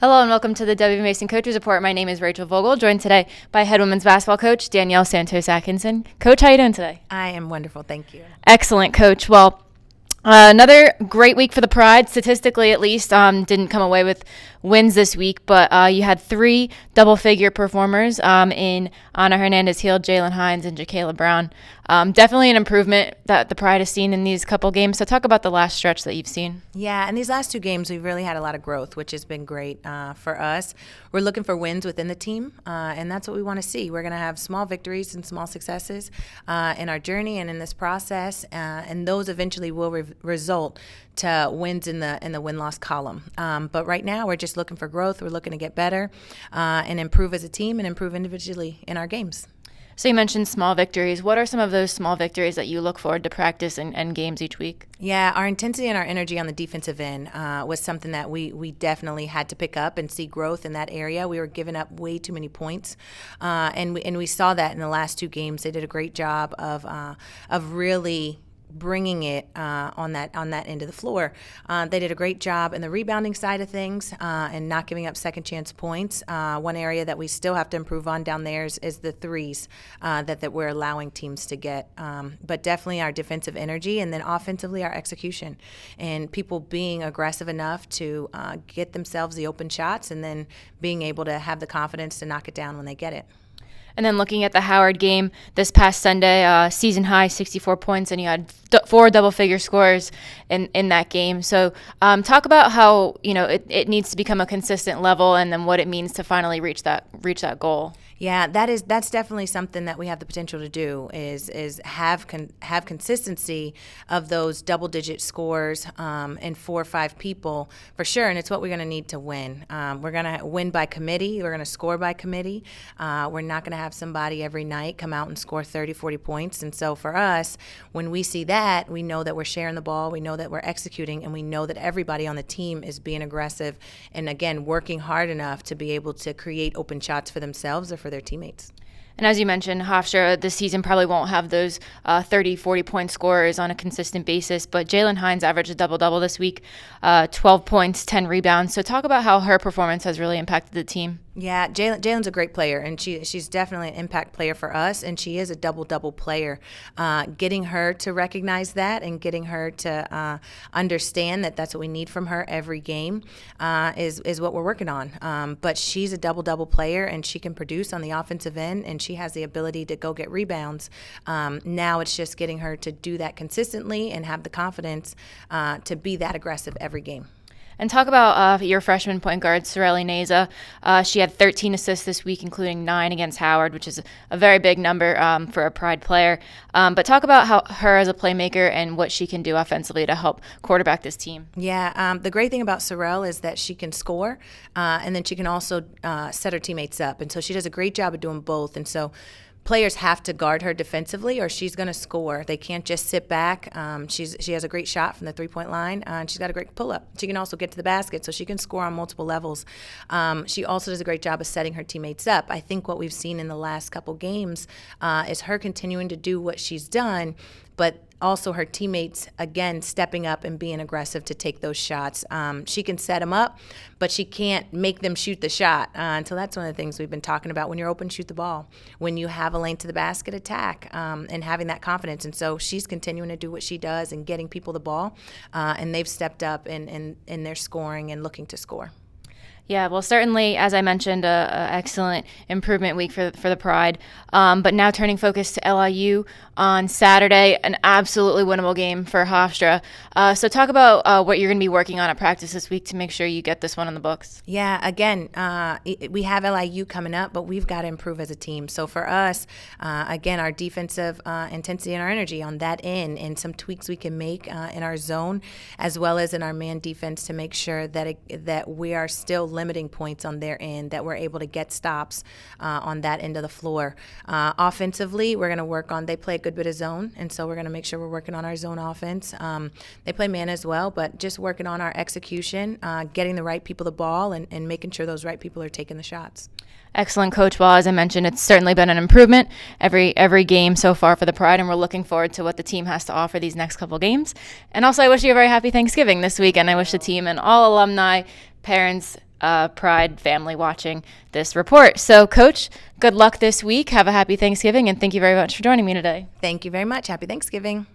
Hello and welcome to the WBB Coaches Report. My name is Rachel Vogel, joined today by head women's basketball coach Danielle Santos Atkinson. Coach, how are you doing today? I am wonderful, thank you. Excellent, Coach. Well, another great week for the Pride, statistically at least. Didn't come away with wins this week, but you had three double-figure performers in Anna Hernandez-Hill, Jaylen Hines, and Jacayla Brown. Definitely an improvement that the Pride has seen in these couple games. So talk about the last stretch that you've seen. Yeah, in these last two games, we've really had a lot of growth, which has been great for us. We're looking for wins within the team, and that's what we want to see. We're going to have small victories and small successes in our journey and in this process, and those eventually will result to wins in the win-loss column. But right now, we're just looking for growth. We're looking to get better and improve as a team and improve individually in our games. So you mentioned small victories. What are some of those small victories that you look forward to practice and games each week? Yeah, our intensity and our energy on the defensive end was something that we definitely had to pick up and see growth in that area. We were giving up way too many points, and we saw that in the last two games. They did a great job of really bringing it on that end of the floor. They did a great job in the rebounding side of things and not giving up second chance points. One area that we still have to improve on down there is the threes that we're allowing teams to get. But definitely our defensive energy, and then offensively our execution, and people being aggressive enough to get themselves the open shots, and then being able to have the confidence to knock it down when they get it. And then looking at the Howard game this past Sunday, season high 64 points, and you had four double-figure scores in that game. So talk about how it needs to become a consistent level, and then what it means to finally reach that goal. Yeah, that's definitely something that we have the potential to do is have consistency of those double-digit scores in 4 or 5 people for sure, and it's what we're going to need to win. We're going to win by committee. We're going to score by committee. We're not going to have somebody every night come out and score 30, 40 points, and so for us, when we see that, we know that we're sharing the ball, we know that we're executing, and we know that everybody on the team is being aggressive and, again, working hard enough to be able to create open shots for themselves or for their teammates. And as you mentioned, Hofstra this season probably won't have those 30, 40-point scorers on a consistent basis, but Jaylen Hines averaged a double-double this week, 12 points, 10 rebounds. So talk about how her performance has really impacted the team. Yeah, Jaylen's a great player, and she's definitely an impact player for us, and she is a double-double player. Getting her to recognize that and getting her to understand that that's what we need from her every game is what we're working on. But she's a double-double player, and she can produce on the offensive end, and she has the ability to go get rebounds. Now it's just getting her to do that consistently and have the confidence to be that aggressive every game. And talk about your freshman point guard, Cirelli Neza. She had 13 assists this week, including 9 against Howard, which is a very big number for a Pride player. But talk about her as a playmaker and what she can do offensively to help quarterback this team. Yeah, the great thing about Cirelli is that she can score, and then she can also set her teammates up. And so she does a great job of doing both. And so players have to guard her defensively or she's going to score. They can't just sit back. She has a great shot from the three-point line, and she's got a great pull-up. She can also get to the basket, so she can score on multiple levels. She also does a great job of setting her teammates up. I think what we've seen in the last couple games is her continuing to do what she's done, but also her teammates, again, stepping up and being aggressive to take those shots. She can set them up, but she can't make them shoot the shot. And so that's one of the things we've been talking about. When you're open, shoot the ball. When you have a lane to the basket, attack, and having that confidence. And so she's continuing to do what she does and getting people the ball, and they've stepped up in their scoring and looking to score. Yeah, well, certainly, as I mentioned, a excellent improvement week for the Pride. But now turning focus to LIU on Saturday, an absolutely winnable game for Hofstra. So talk about what you're going to be working on at practice this week to make sure you get this one on the books. Yeah, again, we have LIU coming up, but we've got to improve as a team. So for us, again, our defensive intensity and our energy on that end, and some tweaks we can make in our zone as well as in our man defense to make sure that we are still limiting points on their end, that we're able to get stops on that end of the floor. Offensively, we're going to work on, they play a good bit of zone, and so we're going to make sure we're working on our zone offense. They play man as well, but just working on our execution, getting the right people the ball, and making sure those right people are taking the shots. Excellent, Coach. Well, as I mentioned, it's certainly been an improvement every game so far for the Pride, and we're looking forward to what the team has to offer these next couple games. And also, I wish you a very happy Thanksgiving this weekend. I wish the team and all alumni, parents, Pride family watching this report. So, Coach, good luck this week. Have a happy Thanksgiving, and thank you very much for joining me today. Thank you very much. Happy Thanksgiving.